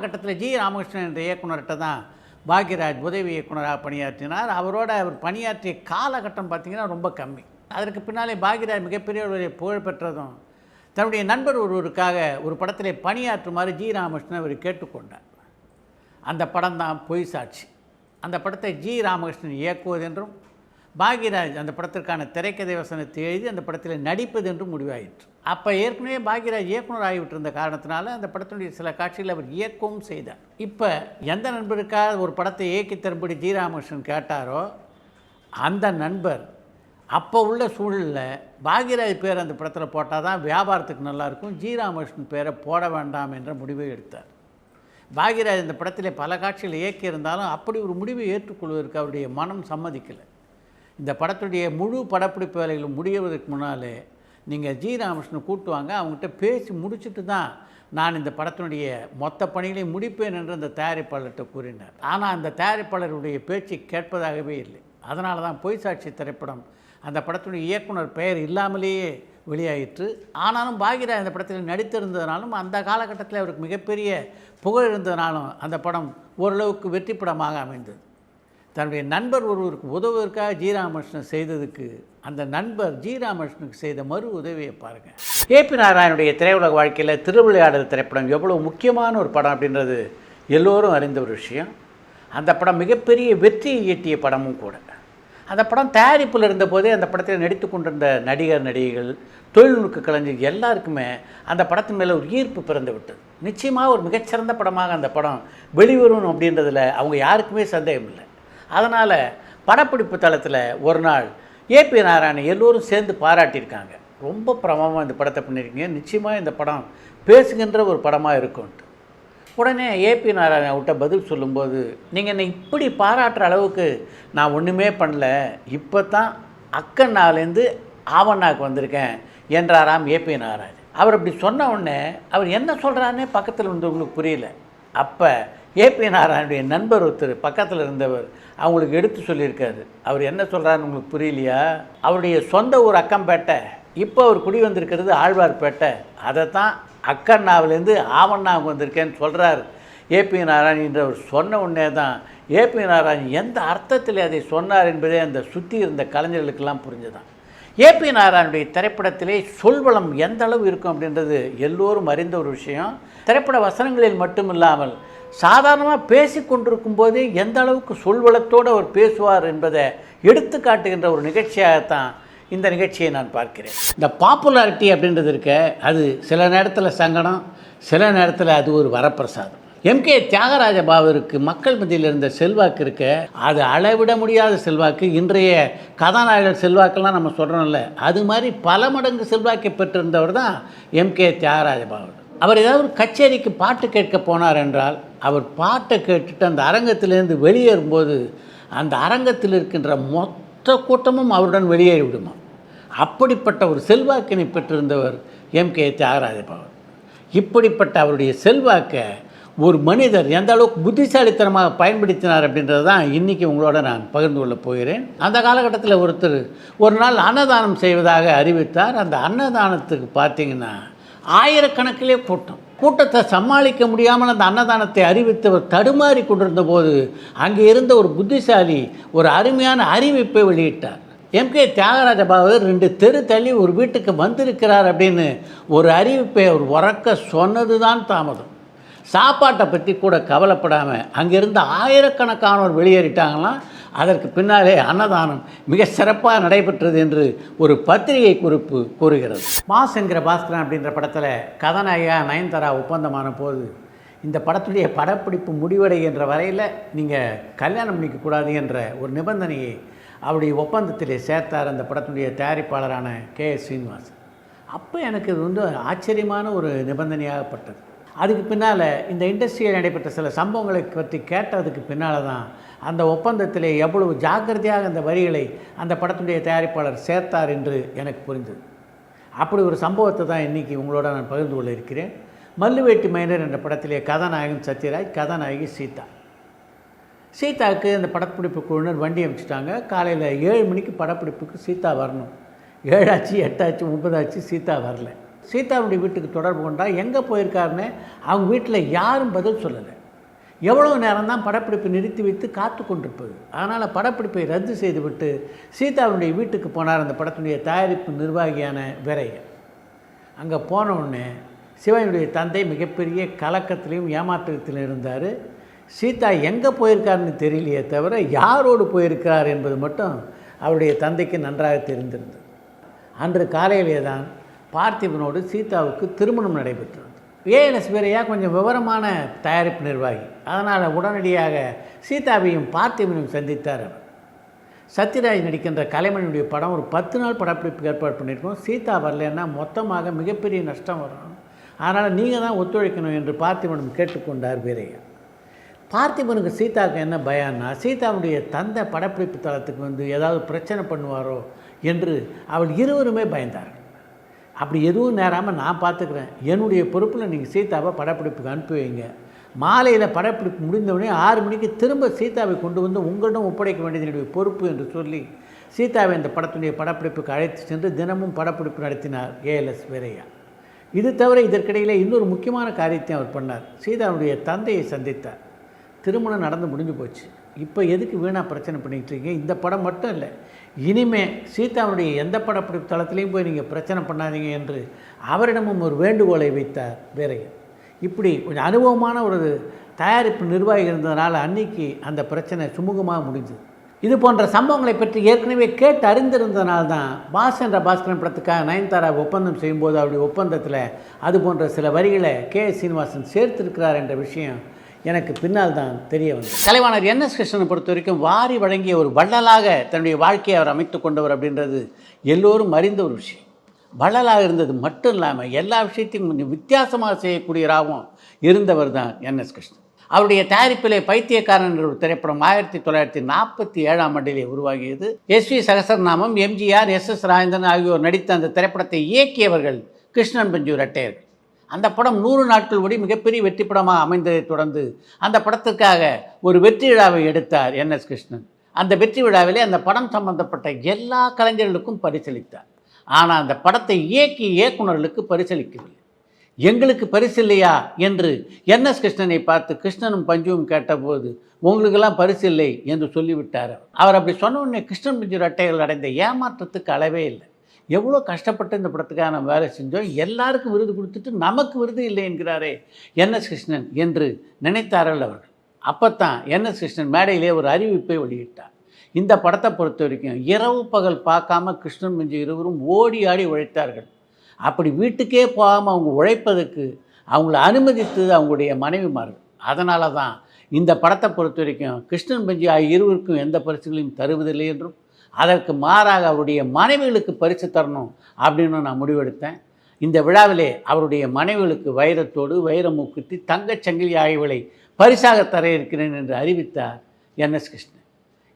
கட்டத்தில் ஜி ராமகிருஷ்ணன் என்ற இயக்குனர்கிட்ட தான் பாக்யராஜ் உதவி இயக்குனராக பணியாற்றினார். அவர் பணியாற்றிய காலகட்டம் பார்த்திங்கன்னா ரொம்ப கம்மி. அதற்கு பின்னாலே பாக்யராஜ் மிகப்பெரிய ஒரு புகழ் பெற்றதும் தன்னுடைய நண்பர் ஒருவருக்காக ஒரு படத்தில் பணியாற்றுமாறு ஜி ராமகிருஷ்ணன் அவர் கேட்டுக்கொண்டார். அந்த படம் தான் பொய் சாட்சி. அந்த படத்தை ஜி ராமகிருஷ்ணன் இயக்குவதென்றும் பாக்யராஜ் அந்த படத்திற்கான திரைக்கதை வசனத்தை எழுதி அந்த படத்தில் நடிப்பது என்றும் முடிவாயிற்று. அப்போ ஏற்கனவே பாக்யராஜ் இயக்குனர் ஆகிவிட்டிருந்த காரணத்தினால அந்த படத்தினுடைய சில காட்சிகள் அவர் இயக்கவும் செய்தார். இப்போ எந்த நண்பருக்காக ஒரு படத்தை இயக்கி தரும்படி ஜி ராமகிருஷ்ணன் கேட்டாரோ அந்த நண்பர் அப்போ உள்ள சூழலில் பாக்யராஜ் பேர் அந்த படத்தில் போட்டால் தான் வியாபாரத்துக்கு நல்லாயிருக்கும், ஜி ராமகிருஷ்ணன் பேரை போட வேண்டாம் என்ற முடிவை எடுத்தார். பாக்யராஜ் இந்த படத்தில் பல காட்சிகளை இயக்கியிருந்தாலும் அப்படி ஒரு முடிவை ஏற்றுக்கொள்வதற்கு அவருடைய மனம் சம்மதிக்கலை. இந்த படத்துடைய முழு படப்பிடிப்பு வேலைகளும் முடிவதற்கு முன்னாலே நீங்கள் ஜி ராமகிருஷ்ணன் கூட்டுவாங்க, அவங்ககிட்ட பேசி முடிச்சுட்டு தான் நான் இந்த படத்தினுடைய மொத்த பணிகளை முடிப்பேன் என்று அந்த தயாரிப்பாளர்கிட்ட கூறினார். ஆனால் அந்த தயாரிப்பாளருடைய பேச்சை கேட்பதாகவே இல்லை. அதனால தான் பொய் சாட்சி திரைப்படம் அந்த படத்தினுடைய இயக்குனர் பெயர் இல்லாமலேயே வெளியாயிற்று. ஆனாலும் பாக்யராஜ் அந்த படத்தில் நடித்திருந்ததுனாலும் அந்த காலகட்டத்தில் அவருக்கு மிகப்பெரிய புகழ் இருந்ததுனாலும் அந்த படம் ஓரளவுக்கு வெற்றி படமாக அமைந்தது. தன்னுடைய நண்பர் ஒருவருக்கு உதவுவதற்காக ஜி ராமகிருஷ்ணன் செய்ததுக்கு அந்த நண்பர் ஜி ராமகிருஷ்ணனுக்கு செய்த மறு உதவியை பாருங்கள். ஏபி நாராயணுடைய திரையுலக வாழ்க்கையில் திருவிளையாடல் திரைப்படம் எவ்வளோ முக்கியமான ஒரு படம் அப்படின்றது எல்லோரும் அறிந்த ஒரு விஷயம். அந்த படம் மிகப்பெரிய வெற்றியை ஈட்டிய படமும் கூட. அந்த படம் தயாரிப்பில் இருந்தபோதே அந்த படத்தில் நடித்து கொண்டிருந்த நடிகர் நடிகைகள் தொழில்நுட்ப கலைஞர் எல்லாருக்குமே அந்த படத்தின் மேலே ஒரு ஈர்ப்பு பிறந்து விட்டது. நிச்சயமாக ஒரு மிகச்சிறந்த படமாக அந்த படம் வெளிவரும் அப்படின்றதில் அவங்க யாருக்குமே சந்தேகம் இல்லை. அதனால் படப்பிடிப்பு தளத்தில் ஒரு நாள் ஏபி நாராயணன் எல்லோரும் சேர்ந்து பாராட்டியிருக்காங்க. ரொம்ப பிரமாதமாக இந்த படத்தை பண்ணியிருக்கீங்க, நிச்சயமாக இந்த படம் பேசுகின்ற ஒரு படமாக இருக்கும்ட்டு. உடனே ஏபி நாராயணன் விட்ட பதில் சொல்லும்போது, நீங்கள் என்னை இப்படி பாராட்டுற அளவுக்கு நான் ஒன்றுமே பண்ணல, இப்போ தான் அக்கண்ணாலேருந்து ஆவண்ணாவுக்கு வந்திருக்கேன் என்றாராம் ஏபி நாராயணன். அவர் அப்படி சொன்ன உடனே அவர் என்ன சொல்கிறாருன்னே பக்கத்தில் இருந்தவங்களுக்கு புரியல. அப்போ ஏபி நாராயணுடைய நண்பர் ஒருத்தர் பக்கத்தில் இருந்தவர் அவங்களுக்கு எடுத்து சொல்லியிருக்காரு. அவர் என்ன சொல்கிறாருன்னு உங்களுக்கு புரியலையா? அவருடைய சொந்த ஊர் அக்கம்பேட்டை, இப்போ அவர் குடி வந்திருக்கிறது ஆழ்வார்பேட்டை, அதை தான் அக்கண்ணாவிலேருந்து ஆவண்ணாவுக்கு வந்திருக்கேன்னு சொல்கிறார் ஏபி நாராயணன் என்றவர் சொன்ன உடனே தான் ஏபி நாராயணன் எந்த அர்த்தத்தில் அதை சொன்னார் என்பதே அந்த சுற்றி இருந்த கலைஞர்களுக்கெல்லாம் புரிஞ்சுதான். ஏபி நாராயணுடைய திரைப்படத்திலே சொல்வளம் எந்த அளவு இருக்கும் அப்படின்றது எல்லோரும் அறிந்த ஒரு விஷயம். திரைப்பட வசனங்களில் மட்டும் இல்லாமல் சாதாரணமாக பேசி கொண்டிருக்கும் போதே எந்த அளவுக்கு சொல்வளத்தோடு அவர் பேசுவார் என்பதை எடுத்து காட்டுகின்ற ஒரு நிகழ்ச்சியாகத்தான் இந்த நிகழ்ச்சியை நான் பார்க்கிறேன். இந்த பாப்புலாரிட்டி அப்படின்றது இருக்க, அது சில நேரத்தில் சங்கடம், சில நேரத்தில் அது ஒரு வரப்பிரசாதம். எம்கே தியாகராஜ பாவருக்கு மக்கள் மத்தியில் இருந்த செல்வாக்கு இருக்க, அது அளவிட முடியாத செல்வாக்கு. இன்றைய கதாநாயகர் செல்வாக்கெல்லாம் நம்ம சொல்கிறோம்ல, அது மாதிரி பல மடங்கு செல்வாக்கை பெற்றிருந்தவர் தான் எம்கே தியாகராஜ பாவர். அவர் ஏதாவது ஒரு கச்சேரிக்கு பாட்டு கேட்க போனார் என்றால், அவர் பாட்டை கேட்டுட்டு அந்த அரங்கத்திலேருந்து வெளியேறும்போது அந்த அரங்கத்தில் இருக்கின்ற மொத்த கூட்டமும் அவருடன் வெளியேறி விடுமா. அப்படிப்பட்ட ஒரு செல்வாக்கினை பெற்றிருந்தவர் எம்கே தியாகராஜ பாவர். இப்படிப்பட்ட அவருடைய செல்வாக்கை ஒரு மனிதர் எந்த அளவுக்கு புத்திசாலித்தனமாக பயன்படுத்தினார் அப்படின்றது தான் இன்றைக்கி உங்களோட நான் பகிர்ந்து கொள்ளப் போகிறேன். அந்த காலகட்டத்தில் ஒருத்தர் ஒரு நாள் அன்னதானம் செய்வதாக அறிவித்தார். அந்த அன்னதானத்துக்கு பார்த்திங்கன்னா ஆயிரக்கணக்கிலே கூட்டத்தை சமாளிக்க முடியாமல் அந்த அன்னதானத்தை அறிவித்தவர் தடுமாறி கொண்டிருந்த போது அங்கே இருந்த ஒரு புத்திசாலி ஒரு அருமையான அறிவிப்பை வெளியிட்டார். எம்கே தியாகராஜ பாவர் 2 தெரு தள்ளி ஒரு வீட்டுக்கு வந்திருக்கிறார் அப்படின்னு ஒரு அறிவிப்பை அவர் உறக்க சொன்னது தான் தாமதம். சாப்பாட்டை பற்றி கூட கவலைப்படாமல் அங்கிருந்த ஆயிரக்கணக்கானோர் வெளியேறிட்டாங்களாம். அதற்கு பின்னாலே அன்னதானம் மிக சிறப்பாக நடைபெற்றது என்று ஒரு பத்திரிகை குறிப்பு கூறுகிறது. மாஸ் என்கிற பாஸ்கரன் அப்படின்ற படத்தில் கதாநாயகா நயன்தாரா ஒப்பந்தமான போது இந்த படத்துடைய படப்பிடிப்பு முடிவடைகின்ற வரையில் நீங்கள் கல்யாணம் பண்ணிக்கக்கூடாது என்ற ஒரு நிபந்தனையை அவருடைய ஒப்பந்தத்திலே சேர்த்தார் அந்த படத்துடைய தயாரிப்பாளரான கே.எஸ். ஸ்ரீனிவாசன். அப்போ எனக்கு இது ஆச்சரியமான ஒரு நிபந்தனையாகப்பட்டது. அதுக்கு பின்னால் இந்த இண்டஸ்ட்ரியில் நடைபெற்ற சில சம்பவங்களை பற்றி கேட்டதுக்கு பின்னால் தான் அந்த ஒப்பந்தத்திலே எவ்வளவு ஜாக்கிரதையாக அந்த வரிகளை அந்த படத்துடைய தயாரிப்பாளர் சேர்த்தார் என்று எனக்கு புரிந்தது. அப்படி ஒரு சம்பவத்தை தான் இன்றைக்கி உங்களோட நான் பகிர்ந்து கொள்ள இருக்கிறேன். மல்லுவேட்டி மைனர் என்ற படத்திலே கதாநாயகன் சத்யராஜ், கதாநாயகி சீதா. சீதாவுக்கு அந்த படப்பிடிப்பு குழுவினர் வண்டி அமைச்சிட்டாங்க. காலையில் 7 மணிக்கு படப்பிடிப்புக்கு சீதா வரணும். 7 ஆச்சு, 8 ஆச்சு, 9 ஆச்சு, சீதா வரல. சீதாவுடைய வீட்டுக்கு தொடர்பு கொண்டால் எங்கே போயிருக்காருன்னு அவங்க வீட்டில் யாரும் பதில் சொல்லலை. எவ்வளோ நேரம் தான் படப்பிடிப்பை நிறுத்தி வைத்து காத்து கொண்டிருப்பது. அதனால் படப்பிடிப்பை ரத்து செய்துவிட்டு சீதாவுடைய வீட்டுக்கு போனார் அந்த படத்தினுடைய தயாரிப்பு நிர்வாகியான வீரையன். அங்கே போன உடனே சிவனுடைய தந்தை மிகப்பெரிய கலக்கத்திலையும் ஏமாற்றத்திலும் இருந்தார். சீதா எங்கே போயிருக்காருன்னு தெரியலையே தவிர யாரோடு போயிருக்கிறார் என்பது மட்டும் அவருடைய தந்தைக்கு நன்றாக தெரிந்திருந்தது. அன்று காலையிலே தான் பார்த்திபனோடு சீதாவுக்கு திருமணம் நடைபெற்றது. ஏஎல்எஸ் வீரையா கொஞ்சம் விவரமான தயாரிப்பு நிர்வாகி. அதனால் உடனடியாக சீதாவையும் பார்த்திபனையும் சந்தித்தார் அவர். சத்யராஜ் நடிக்கின்ற கலைமணியுடைய படம் ஒரு 10 நாள் படப்பிடிப்புக்கு ஏற்பாடு பண்ணியிருக்கோம். சீதா வரலன்னா மொத்தமாக மிகப்பெரிய நஷ்டம் வரும். அதனால் நீங்கள் தான் ஒத்துழைக்கணும் என்று பார்த்திபனும் கேட்டுக்கொண்டார் வீரையா. பார்த்திபனுக்கு சீதாவுக்கு என்ன பயம்னா, சீதாவுடைய தந்தை படப்பிடிப்பு தளத்துக்கு ஏதாவது பிரச்சனை பண்ணுவாரோ என்று அவள் இருவருமே பயந்தார்கள். அப்படி எதுவும் நேராமல் நான் பார்த்துக்கிறேன், என்னுடைய பொறுப்பில் நீங்கள் சீதாவை படப்பிடிப்புக்கு அனுப்பி வைங்க. மாலையில் படப்பிடிப்பு முடிந்தவுடனே 6 மணிக்கு திரும்ப சீதாவை கொண்டு வந்து உங்களிடம் ஒப்படைக்க வேண்டியது என்னுடைய பொறுப்பு என்று சொல்லி சீதாவை இந்த படத்துடைய படப்பிடிப்புக்கு அழைத்து சென்று தினமும் படப்பிடிப்பு நடத்தினார் ஏஎல்எஸ் வீரையா. இது தவிர இதற்கிடையில் இன்னொரு முக்கியமான காரியத்தையும் அவர் பண்ணார். சீதாவுடைய தந்தையை சந்தித்தார். திருமணம் நடந்து முடிஞ்சு போச்சு, இப்போ எதுக்கு வீணாக பிரச்சனை பண்ணிகிட்டு இருக்கீங்க? இந்த படம் மட்டும் இல்லை, இனிமே சீதாவுடைய எந்த படப்பிடிப்பு தளத்திலையும் போய் நீங்கள் பிரச்சனை பண்ணாதீங்க என்று அவரிடமும் ஒரு வேண்டுகோளை வைத்தார் வீரையன். இப்படி கொஞ்சம் அனுபவமான ஒரு தயாரிப்பு நிர்வாகி இருந்ததுனால அன்னைக்கு அந்த பிரச்சனை சுமூகமாக முடிஞ்சுது. இது போன்ற சம்பவங்களை பற்றி ஏற்கனவே கேட்டு அறிந்திருந்ததுனால்தான் பாஸ் என்ற பாஸ்கரன் படத்துக்காக நயன்தாரா ஒப்பந்தம் செய்யும்போது அவருடைய ஒப்பந்தத்தில் அது போன்ற சில வரிகளை கே.எஸ். சீனிவாசன் சேர்த்திருக்கிறார் என்ற விஷயம் எனக்கு பின்னால் தான் தெரிய வந்தது. கலைவாணர் என்.எஸ். கிருஷ்ணனை பொறுத்த வரைக்கும் வாரி வழங்கிய ஒரு வள்ளலாக தன்னுடைய வாழ்க்கையை அவர் அமைத்து கொண்டவர் அப்படின்றது எல்லோரும் அறிந்த ஒரு விஷயம். வள்ளலாக இருந்தது மட்டும் இல்லாமல் எல்லா விஷயத்தையும் கொஞ்சம் வித்தியாசமாக செய்யக்கூடியவராகவும் இருந்தவர் தான் என்.எஸ். கிருஷ்ணன். அவருடைய தயாரிப்பிலே பைத்தியக்காரன் என்ற ஒரு திரைப்படம் 1947ஆம் ஆண்டிலே உருவாகியது. எஸ்.வி. சகசரநாமம், எம்ஜிஆர், எஸ்.எஸ். ராஜேந்திரன் ஆகியோர் நடித்த அந்த திரைப்படத்தை இயக்கியவர்கள் கிருஷ்ணன் பஞ்சு ரெட்டையர்கள். அந்த படம் 100 நாட்கள் ஓடி மிகப்பெரிய வெற்றி படமாக அமைந்ததை தொடர்ந்து அந்த படத்திற்காக ஒரு வெற்றி விழாவை எடுத்தார் என்.எஸ். கிருஷ்ணன். அந்த வெற்றி விழாவிலே அந்த படம் சம்பந்தப்பட்ட எல்லா கலைஞர்களுக்கும் பரிசளித்தார். ஆனால் அந்த படத்தை இயக்கிய இயக்குநர்களுக்கு பரிசளிக்கவில்லை. எங்களுக்கு பரிசு இல்லையா என்று என்.எஸ். கிருஷ்ணனை பார்த்து கிருஷ்ணனும் பஞ்சுவும் கேட்டபோது உங்களுக்கெல்லாம் பரிசு இல்லை என்று சொல்லிவிட்டார். அவர் அப்படி சொன்ன உடனே கிருஷ்ணன் பஞ்சு ரெட்டைகள் அடைந்த ஏமாற்றத்துக்கு அளவே இல்லை. எவ்வளோ கஷ்டப்பட்டு இந்த படத்துக்காக நம்ம வேலை செஞ்சோம், எல்லாருக்கும் விருது கொடுத்துட்டு நமக்கு விருது இல்லை என்கிறாரே என்.எஸ். கிருஷ்ணன் என்று நினைத்தார்கள் அவர்கள். அப்போத்தான் என்.எஸ். கிருஷ்ணன் மேடையிலே ஒரு அறிவிப்பை வெளியிட்டார். இந்த படத்தை பொறுத்த வரைக்கும் இரவு பகல் பார்க்காம கிருஷ்ணன் பஞ்சு இருவரும் ஓடி ஆடி உழைத்தார்கள். அப்படி வீட்டுக்கே போகாமல் அவங்க உழைப்பதற்கு அவங்கள அனுமதித்தது அவங்களுடைய மனைவிமார்கள். அதனால தான் இந்த படத்தை பொறுத்த வரைக்கும் கிருஷ்ணன் பஞ்சு ஆகிய இருவருக்கும் எந்த பரிசுகளையும் தருவதில்லை என்றும் அதற்கு மாறாக அவருடைய மனைவிகளுக்கு பரிசு தரணும் அப்படின்னு நான் முடிவெடுத்தேன். இந்த விழாவிலே அவருடைய மனைவிகளுக்கு வைரத்தோடு, வைர மூக்குத்தி, தங்கச்சங்கிலி ஆகியவளை பரிசாக தர இருக்கிறேன் என்று அறிவித்தார் என்.எஸ். கிருஷ்ணன்.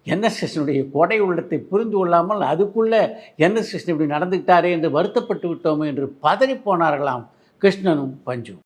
என்.எஸ். கிருஷ்ணனுடைய கொடை உள்ளத்தை புரிந்து கொள்ளாமல் அதுக்குள்ளே என்.எஸ். கிருஷ்ணன் இப்படி நடந்துக்கிட்டாரே என்று வருத்தப்பட்டு விட்டோமே என்று பதறி போனார்களாம் கிருஷ்ணனும் பஞ்சும்.